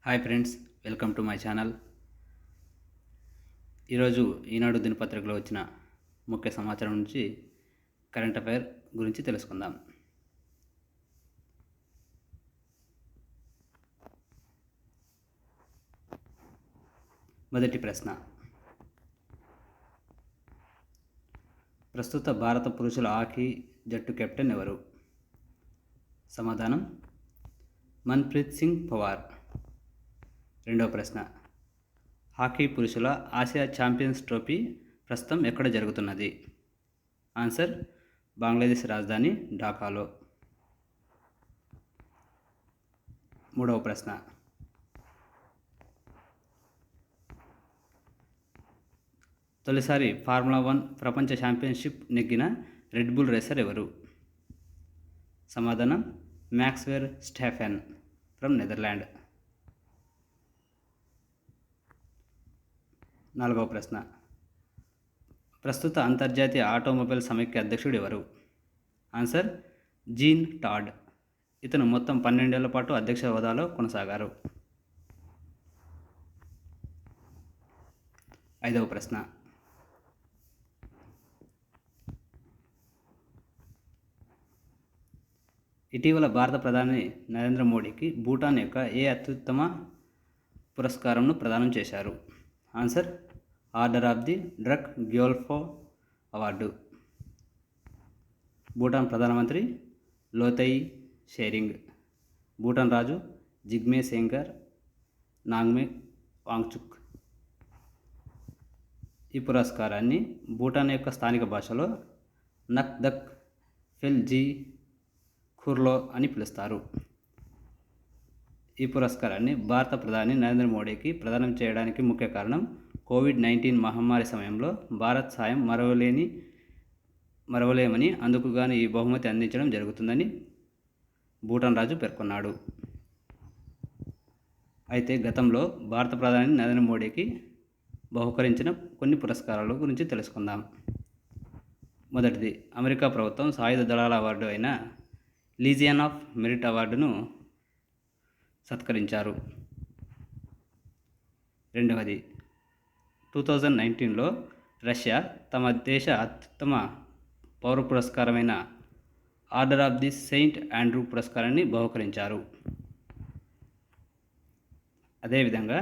Hi friends, welcome to my channel. ఈరోజు ఈనాడు దినపత్రికలో వచ్చిన ముఖ్య సమాచారం నుంచి కరెంట్ అఫైర్ గురించి తెలుసుకుందాం. మొదటి ప్రశ్న, ప్రస్తుత భారత పురుషుల హాకీ జట్టు కెప్టెన్ ఎవరు? సమాధానం మన్ప్రీత్ సింగ్ పవార్. రెండవ ప్రశ్న, హాకీ పురుషుల ఆసియా ఛాంపియన్స్ ట్రోఫీ ప్రస్తుతం ఎక్కడ జరుగుతున్నది? ఆన్సర్ బంగ్లాదేశ్ రాజధాని ఢాకాలో. మూడవ ప్రశ్న, తొలిసారి ఫార్ములా 1 ప్రపంచ ఛాంపియన్షిప్ నెగ్గిన రెడ్ బుల్ రేసర్ ఎవరు? సమాధానం మ్యాక్స్ వెర్ స్టాఫెన్ ఫ్రమ్ నెదర్లాండ్. నాలుగవ ప్రశ్న, ప్రస్తుత అంతర్జాతీయ ఆటోమొబైల్ సమైక్య అధ్యక్షుడు ఎవరు? Answer gene టాడ్. ఇతను మొత్తం 12 ఏళ్ల పాటు అధ్యక్ష హోదాలో కొనసాగారు. ఐదవ ప్రశ్న, ఇటీవల భారత ప్రధాని నరేంద్ర మోడీకి భూటాన్ యొక్క ఏ అత్యుత్తమ పురస్కారంను ప్రదానం చేశారు? Answer order of the Druk Gyalpo award. Bhutan ప్రధానమంత్రి లోతై షేరింగ్, భూటాన్ రాజు జిగ్మే సెంగర్ నాంగ్మే వాంగ్చుక్. ఈ పురస్కారాన్ని భూటాన్ యొక్క స్థానిక భాషలో నక్ దక్ ఫెల్ జీ ఖుర్లో అని పిలుస్తారు. ఈ పురస్కారాన్ని భారత ప్రధాని నరేంద్ర మోడీకి ప్రదానం చేయడానికి ముఖ్య కారణం కోవిడ్-19 మహమ్మారి సమయంలో భారత్ సాయం మరవలేమని, అందుకు గాను ఈ బహుమతి అందించడం జరుగుతుందని భూటాన్ రాజు పేర్కొన్నాడు. అయితే గతంలో భారత ప్రధాని నరేంద్ర మోడీకి బహుకరించిన కొన్ని పురస్కారాల గురించి తెలుసుకుందాం. మొదటిది, అమెరికా ప్రభుత్వం సాయుధ దళాల అవార్డు అయిన లీజియన్ ఆఫ్ మెరిట్ అవార్డును సత్కరించారు. రెండవది, 2019లో రష్యా తమ దేశ అత్యుత్తమ పౌర పురస్కారమైన order of the Saint Andrew పురస్కారాన్ని బహుకరించారు. అదేవిధంగా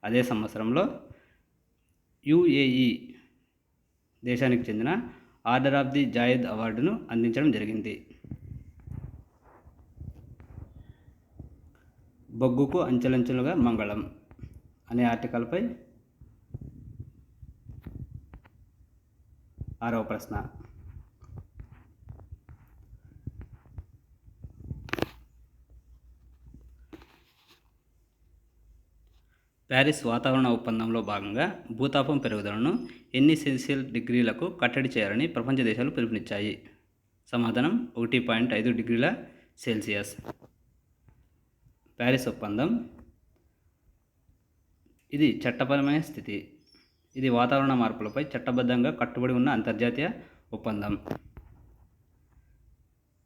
అదే సంవత్సరంలో యుఏఈ దేశానికి చెందిన ఆర్డర్ ఆఫ్ ది జాయద్ అవార్డును అందించడం జరిగింది. బొగ్గుకు అంచెలంచెలుగా మంగళం అనే ఆర్టికల్పై ఆరవ ప్రశ్న, ప్యారిస్ వాతావరణ ఒప్పందంలో భాగంగా భూతాపం పెరుగుదలను ఎన్ని సెల్సియస్ డిగ్రీలకు కట్టడి చేయాలని ప్రపంచ దేశాలు పిలుపునిచ్చాయి? సమాధానం 1.5 డిగ్రీల సెల్సియస్. ప్యారిస్ ఒప్పందం ఇది చట్టపరమైన స్థితి. ఇది వాతావరణ మార్పులపై చట్టబద్ధంగా కట్టుబడి ఉన్న అంతర్జాతీయ ఒప్పందం.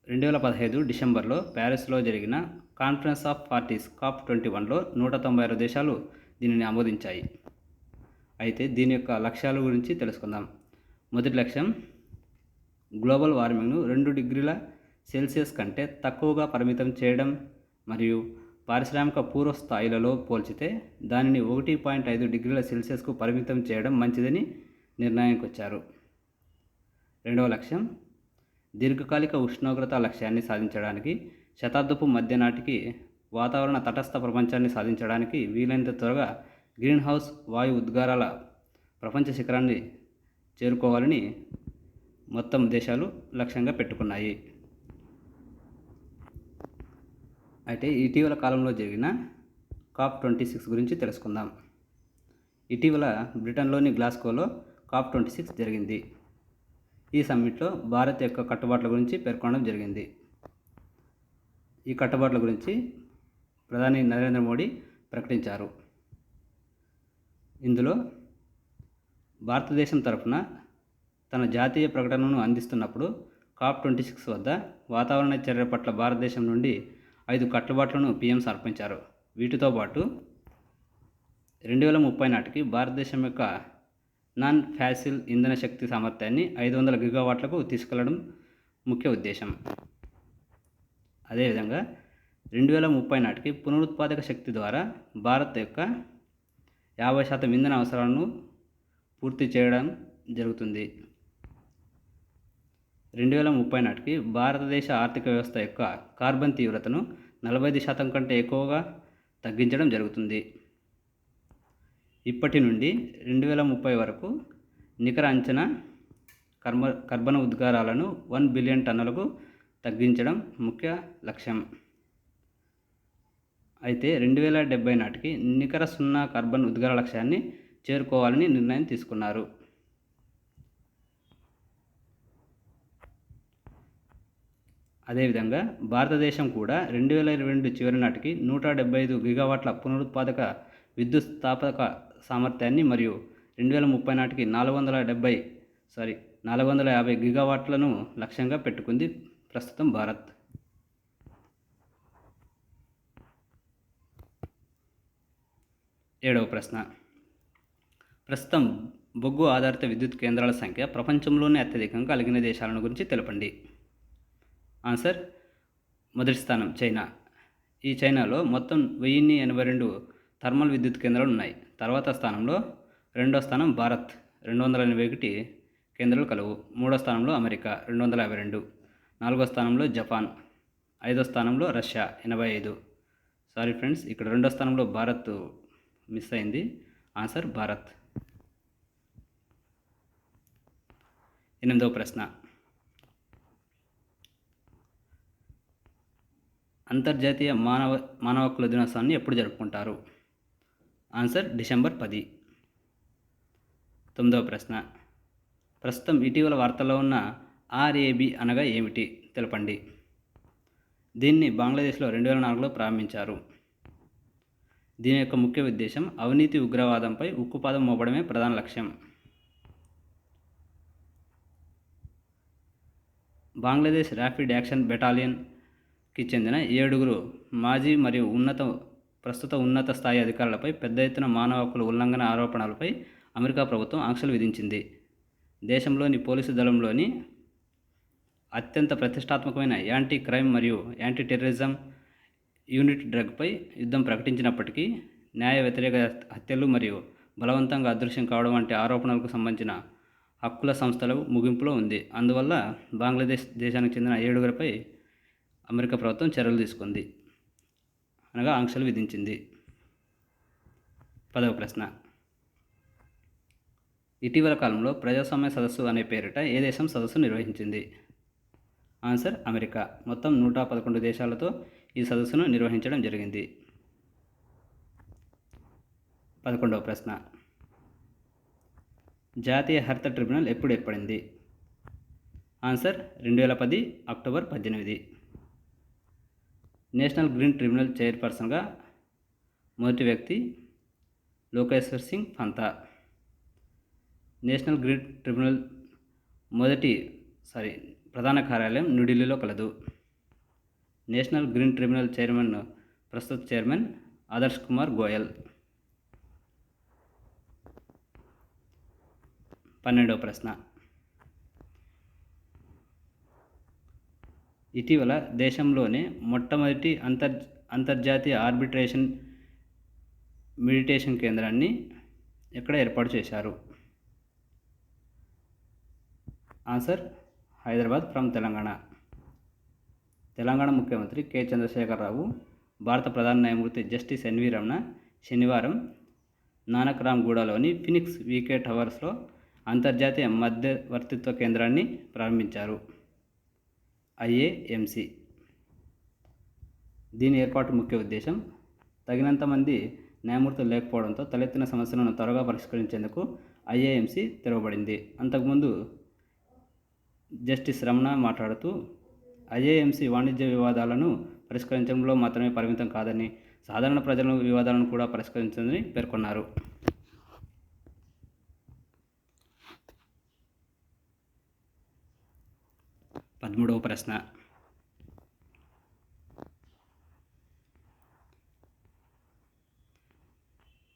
2015 డిసెంబర్లో ప్యారిస్లో జరిగిన కాన్ఫరెన్స్ ఆఫ్ పార్టీస్ COP21లో 196 దేశాలు దీనిని ఆమోదించాయి. అయితే దీని యొక్క లక్ష్యాల గురించి తెలుసుకుందాం. మొదటి లక్ష్యం గ్లోబల్ వార్మింగ్ను 2 డిగ్రీల సెల్సియస్ కంటే తక్కువగా పరిమితం చేయడం మరియు పారిశ్రామిక పూర్వ స్థాయిలలో పోల్చితే దానిని 1.5 డిగ్రీల సెల్సియస్కు పరిమితం చేయడం మంచిదని నిర్ణయానికి వచ్చారు. రెండవ లక్ష్యం దీర్ఘకాలిక ఉష్ణోగ్రత లక్ష్యాన్ని సాధించడానికి శతాబ్దపు మధ్య నాటికి వాతావరణ తటస్థ ప్రపంచాన్ని సాధించడానికి వీలైనంత త్వరగా గ్రీన్ హౌస్ వాయు ఉద్గారాల ప్రపంచ శిఖరాన్ని చేరుకోవాలని మొత్తం దేశాలు లక్ష్యంగా పెట్టుకున్నాయి. అయితే ఇటీవల కాలంలో జరిగిన COP26 గురించి తెలుసుకుందాం. ఇటీవల బ్రిటన్లోని గ్లాస్గోలో COP26 జరిగింది. ఈ సమ్మిట్లో భారత్ యొక్క కట్టుబాట్ల గురించి పేర్కొనడం జరిగింది. ఈ కట్టుబాట్ల గురించి ప్రధాని నరేంద్ర మోడీ ప్రకటించారు. ఇందులో భారతదేశం తరఫున తన జాతీయ ప్రకటనను అందిస్తున్నప్పుడు COP26 వద్ద వాతావరణ చర్యల పట్ల భారతదేశం నుండి 5 కట్టుబాట్లను పీఎం సమర్పించారు. వీటితో పాటు 2030 నాటికి భారతదేశం యొక్క నాన్ ఫాసిల్ ఇంధన శక్తి సామర్థ్యాన్ని 500 గిగావాట్లకు తీసుకెళ్లడం ముఖ్య ఉద్దేశం. అదేవిధంగా 2030 నాటికి పునరుత్పాదక శక్తి ద్వారా భారత్ యొక్క 50% ఇంధన అవసరాలను పూర్తి చేయడం జరుగుతుంది. 2030 నాటికి భారతదేశ ఆర్థిక వ్యవస్థ యొక్క కార్బన్ తీవ్రతను 45% కంటే ఎక్కువగా తగ్గించడం జరుగుతుంది. ఇప్పటి నుండి 2030 వరకు నికర అంచనా కర్బన ఉద్గారాలను 1 బిలియన్ టన్నులకు తగ్గించడం ముఖ్య లక్ష్యం. అయితే 2070 నాటికి నికర సున్నా కార్బన్ ఉద్గార లక్ష్యాన్ని చేరుకోవాలని నిర్ణయం తీసుకున్నారు. అదేవిధంగా భారతదేశం కూడా 2022 చివరి నాటికి 175 గిగావాట్ల పునరుత్పాదక విద్యుత్ స్థాపక సామర్థ్యాన్ని మరియు 2030 నాటికి 450 గిగావాట్లను లక్ష్యంగా పెట్టుకుంది ప్రస్తుతం భారత్. ఏడవ ప్రశ్న, ప్రస్తుతం బొగ్గు ఆధారిత విద్యుత్ కేంద్రాల సంఖ్య ప్రపంచంలోనే అత్యధికంగా కలిగిన దేశాలను గురించి తెలపండి. ఆన్సర్, మొదటి స్థానం చైనా. ఈ చైనాలో మొత్తం 1082 థర్మల్ విద్యుత్ కేంద్రాలు ఉన్నాయి. తర్వాత స్థానంలో రెండో స్థానం భారత్, 281 కేంద్రాలు కలవు. మూడో స్థానంలో అమెరికా, 252. నాలుగో స్థానంలో జపాన్. ఐదో స్థానంలో రష్యా, 85. సారీ ఫ్రెండ్స్, ఇక్కడ రెండో స్థానంలో భారత్ మిస్ అయింది. ఆన్సర్ భారత్. ఎనిమిదవ ప్రశ్న, అంతర్జాతీయ మానవ హక్కుల దినోత్సవాన్ని ఎప్పుడు జరుపుకుంటారు? Answer December 10. తొమ్మిదవ ప్రశ్న, ప్రస్తుతం ఇటీవల వార్తల్లో ఉన్న RAB అనగా ఏమిటి తెలపండి. దీన్ని బంగ్లాదేశ్లో 2004లో ప్రారంభించారు. దీని యొక్క ముఖ్య ఉద్దేశం అవినీతి ఉగ్రవాదంపై ఉక్కుపాదం మోపడమే ప్రధాన లక్ష్యం. బంగ్లాదేశ్ ర్యాపిడ్ యాక్షన్ బెటాలియన్కి చెందిన 7 మాజీ మరియు ప్రస్తుత ఉన్నత స్థాయి అధికారులపై పెద్ద ఎత్తున మానవ హక్కుల ఉల్లంఘన ఆరోపణలపై అమెరికా ప్రభుత్వం ఆంక్షలు విధించింది. దేశంలోని పోలీసు దళంలోని అత్యంత ప్రతిష్టాత్మకమైన యాంటీ క్రైమ్ మరియు యాంటీ టెర్రరిజం యూనిట్ డ్రగ్పై యుద్ధం ప్రకటించినప్పటికీ న్యాయ వ్యతిరేక హత్యలు మరియు బలవంతంగా అదృశ్యం కావడం వంటి ఆరోపణలకు సంబంధించిన హక్కుల సంస్థలు ముగింపులో ఉంది. అందువల్ల బంగ్లాదేశ్ దేశానికి చెందిన 7 అమెరికా ప్రభుత్వం చర్యలు తీసుకుంది, అనగా ఆంక్షలు విధించింది. 10వ ప్రశ్న, ఇటీవల కాలంలో ప్రజాస్వామ్య సదస్సు అనే పేరిట ఏ దేశం సదస్సు నిర్వహించింది? Answer America. మొత్తం 111 దేశాలతో ఈ సదస్సును నిర్వహించడం జరిగింది. 11వ ప్రశ్న, జాతీయ హరిత ట్రిబ్యునల్ ఎప్పుడు ఏర్పడింది? Answer 2010 October 18. National green tribunal చైర్పర్సన్గా మొదటి వ్యక్తి Lokeshwar Singh Panta. National green tribunal ప్రధాన కార్యాలయం న్యూఢిల్లీలో కలదు. నేషనల్ గ్రీన్ ట్రిబ్యునల్ ప్రస్తుత చైర్మన్ ఆదర్శ్ కుమార్ గోయల్. 12వ ప్రశ్న, ఇటీవల దేశంలోనే మొట్టమొదటి అంతర్జాతీయ ఆర్బిట్రేషన్ మెడిటేషన్ కేంద్రాన్ని ఎక్కడ ఏర్పాటు చేశారు? Answer Hyderabad from Telangana. తెలంగాణ ముఖ్యమంత్రి కె చంద్రశేఖరరావు, భారత ప్రధాన న్యాయమూర్తి జస్టిస్ ఎన్వి రమణ శనివారం నానక్రామ్గూడలోని ఫినిక్స్ వీకే టవర్స్లో అంతర్జాతీయ మధ్యవర్తిత్వ కేంద్రాన్ని ప్రారంభించారు, IAMC. దీని ఏర్పాటు ముఖ్య ఉద్దేశం తగినంత మంది న్యాయమూర్తులు లేకపోవడంతో తలెత్తిన సమస్యలను త్వరగా పరిష్కరించేందుకు IAMC తెరవబడింది. అంతకుముందు జస్టిస్ రమణ మాట్లాడుతూ IAMC వాణిజ్య వివాదాలను పరిష్కరించడంలో మాత్రమే పరిమితం కాదని, సాధారణ ప్రజల వివాదాలను కూడా పరిష్కరించిందని పేర్కొన్నారు. 13వ ప్రశ్న,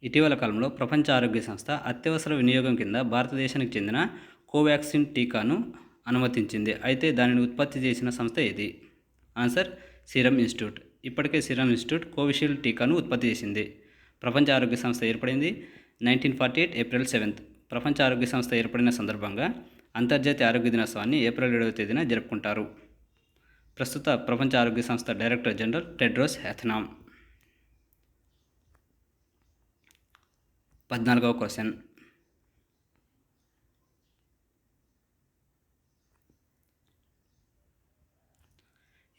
ఇటీవల కాలంలో ప్రపంచ ఆరోగ్య సంస్థ అత్యవసర వినియోగం కింద భారతదేశానికి చెందిన కోవాక్సిన్ టీకాను అనుమతించింది. అయితే దానిని ఉత్పత్తి చేసిన సంస్థ ఏది? Answer serum institute. ఇప్పటికే సీరం ఇన్స్టిట్యూట్ కోవిషీల్డ్ టీకాను ఉత్పత్తి చేసింది. ప్రపంచ ఆరోగ్య సంస్థ ఏర్పడింది 1948 ఏప్రిల్ 7. ప్రపంచ ఆరోగ్య సంస్థ ఏర్పడిన సందర్భంగా అంతర్జాతీయ ఆరోగ్య దినోత్సవాన్ని ఏప్రిల్ 7వ తేదీన జరుపుకుంటారు. ప్రస్తుత ప్రపంచ ఆరోగ్య సంస్థ డైరెక్టర్ జనరల్ టెడ్రోస్ అథనామ్. 14వ క్వశ్చన్.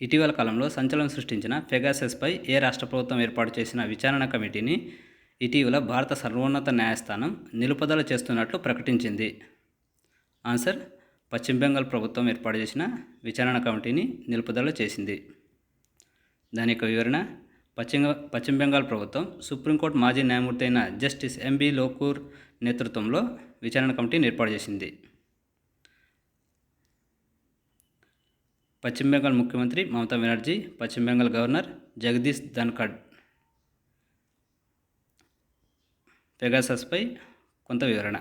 ఇటీవల కాలంలో సంచలనం సృష్టించిన పెగాసస్పై ఏ రాష్ట్ర ప్రభుత్వం ఏర్పాటు చేసిన విచారణ కమిటీని ఇటీవల భారత సర్వోన్నత న్యాయస్థానం నిలుపుదల చేస్తున్నట్లు ప్రకటించింది? ఆన్సర్ పశ్చిమ బెంగాల్ ప్రభుత్వం ఏర్పాటు చేసిన విచారణ కమిటీని నిలుపుదల చేసింది. దాని యొక్క వివరణ: పశ్చిమ బెంగాల్ ప్రభుత్వం సుప్రీంకోర్టు మాజీ న్యాయమూర్తి అయిన జస్టిస్ ఎంబి లోకూర్ నేతృత్వంలో విచారణ కమిటీని ఏర్పాటు చేసింది. పశ్చిమ బెంగాల్ ముఖ్యమంత్రి మమతా బెనర్జీ, పశ్చిమ బెంగాల్ గవర్నర్ జగదీష్ ధన్ఖడ్. పెగాసస్పై కొంత వివరణ.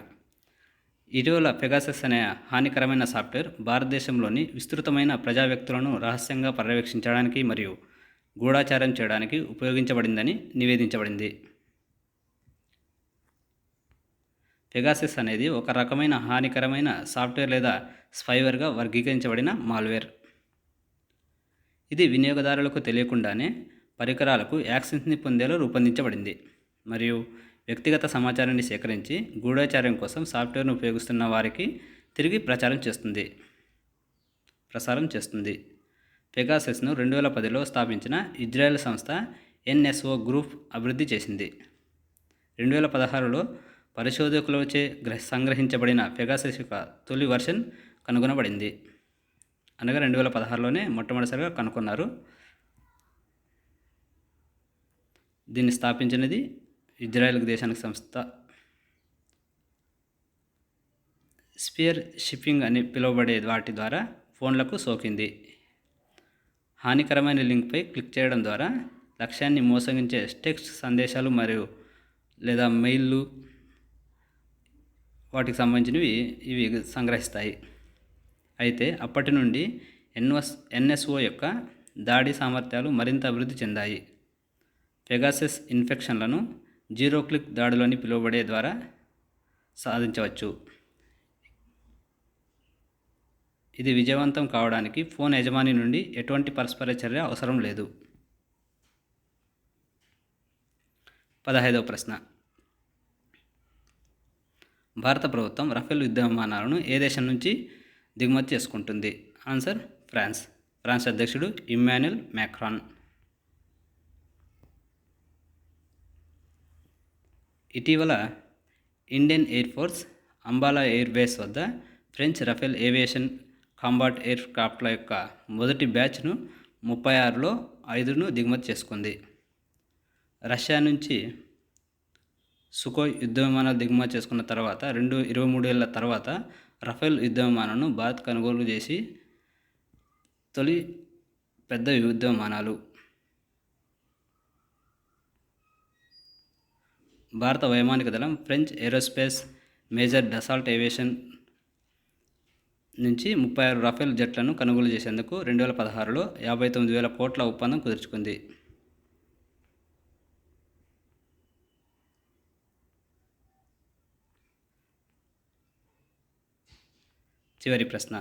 ఇటీవల పెగాసస్ అనే హానికరమైన సాఫ్ట్వేర్ భారతదేశంలోని విస్తృతమైన ప్రజా వ్యక్తులను రహస్యంగా పర్యవేక్షించడానికి మరియు గూఢచారం చేయడానికి ఉపయోగించబడిందని నివేదించబడింది. పెగాసస్ అనేది ఒక రకమైన హానికరమైన సాఫ్ట్వేర్ లేదా స్పైవేర్గా వర్గీకరించబడిన మాల్వేర్. ఇది వినియోగదారులకు తెలియకుండానే పరికరాలకు యాక్సెస్ని పొందేలా రూపొందించబడింది మరియు వ్యక్తిగత సమాచారాన్ని సేకరించి గూఢచార్యం కోసం సాఫ్ట్వేర్ను ఉపయోగిస్తున్న వారికి తిరిగి ప్రసారం చేస్తుంది. పెగాసస్ను 2010లో స్థాపించిన ఇజ్రాయెల్ సంస్థ ఎన్ఎస్ఓ గ్రూప్ అభివృద్ధి చేసింది. 2016లో పరిశోధకులచే సంగ్రహించబడిన పెగాసస్ యొక్క తొలి వర్షన్ కనుగొనబడింది. అనగా 2016లోనే మొట్టమొదటిసారిగా కనుగొన్నారు. దీన్ని స్థాపించినది ఇజ్రాయెల్ దేశానికి సంస్థ. స్పియర్ షిప్పింగ్ అని పిలువబడే వాటి ద్వారా ఫోన్లకు సోకింది. హానికరమైన లింక్పై క్లిక్ చేయడం ద్వారా లక్ష్యాన్ని మోసగించే టెక్స్ట్ సందేశాలు మరియు లేదా మెయిల్లు వాటికి సంబంధించినవి ఇవి సంగ్రహిస్తాయి. అయితే అప్పటి నుండి ఎన్ఎస్ఓ యొక్క దాడి సామర్థ్యాలు మరింత అభివృద్ధి చెందాయి. పెగాసస్ ఇన్ఫెక్షన్లను జీరో క్లిక్ దాడులని పిలువబడే ద్వారా సాధించవచ్చు. ఇది విజయవంతం కావడానికి ఫోన్ యజమాని నుండి ఎటువంటి పరస్పర చర్య అవసరం లేదు. 15వ ప్రశ్న. భారత ప్రభుత్వం రఫేల్ యుద్ధ విమానాలను ఏ దేశం నుంచి దిగుమతి చేసుకుంటుంది? ఆన్సర్ ఫ్రాన్స్ అధ్యక్షుడు ఇమ్మాన్యుయల్ మ్యాక్రాన్. ఇటీవల Indian air force Ambala air base వద్ద French Rafale aviation combat air క్రాఫ్ట్ల యొక్క మొదటి బ్యాచ్ను 36లో 5ను దిగుమతి చేసుకుంది. రష్యా నుంచి సుకోయ్ యుద్ధ విమానాలు దిగుమతి చేసుకున్న తర్వాత 23 ఏళ్ల తర్వాత రఫేల్ యుద్ధ విమానాలను భారత్ కొనుగోలు చేసి తొలి పెద్ద యుద్ధ విమానాలు. భారత వైమానిక దళం French aerospace major Dassault aviation నుంచి 36 రఫేల్ జెట్లను కొనుగోలు చేసేందుకు 2016లో 59,000 కోట్ల ఒప్పందం కుదుర్చుకుంది. చివరి ప్రశ్న.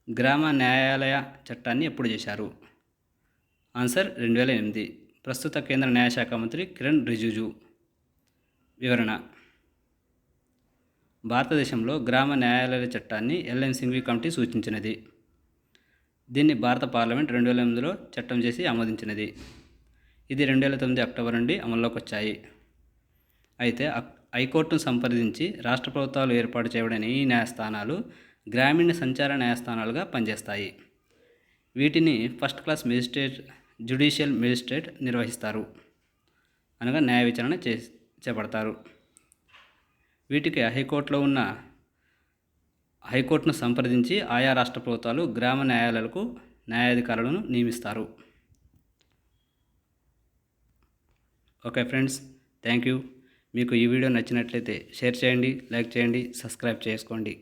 గ్రామ న్యాయాలయ చట్టాన్ని ఎప్పుడు చేశారు? ఆన్సర్ 2008. ప్రస్తుత కేంద్ర న్యాయశాఖ మంత్రి కిరణ్ రిజిజు. వివరణ: భారతదేశంలో గ్రామ న్యాయాలయాల చట్టాన్ని ఎల్ఎన్ సింఘ్వి కమిటీ సూచించినది. దీన్ని భారత పార్లమెంట్ 2008లో చట్టం చేసి ఆమోదించినది. ఇది 2009 అక్టోబర్ నుండి అమల్లోకి వచ్చాయి. అయితే హైకోర్టును సంప్రదించి రాష్ట్ర ప్రభుత్వాలు ఏర్పాటు చేయబడిన ఈ న్యాయస్థానాలు గ్రామీణ సంచార న్యాయస్థానాలుగా పనిచేస్తాయి. వీటిని first class magistrate, judicial magistrate నిర్వహిస్తారు, అనగా న్యాయ విచారణ చేపడతారు. వీటికి హైకోర్టును సంప్రదించి ఆయా రాష్ట్ర ప్రభుత్వాలు గ్రామ న్యాయాలయాలకు న్యాయాధికారులను నియమిస్తారు. Okay friends, thank you. మీకు ఈ వీడియో నచ్చినట్లయితే షేర్ చేయండి, లైక్ చేయండి, సబ్స్క్రైబ్ చేసుకోండి.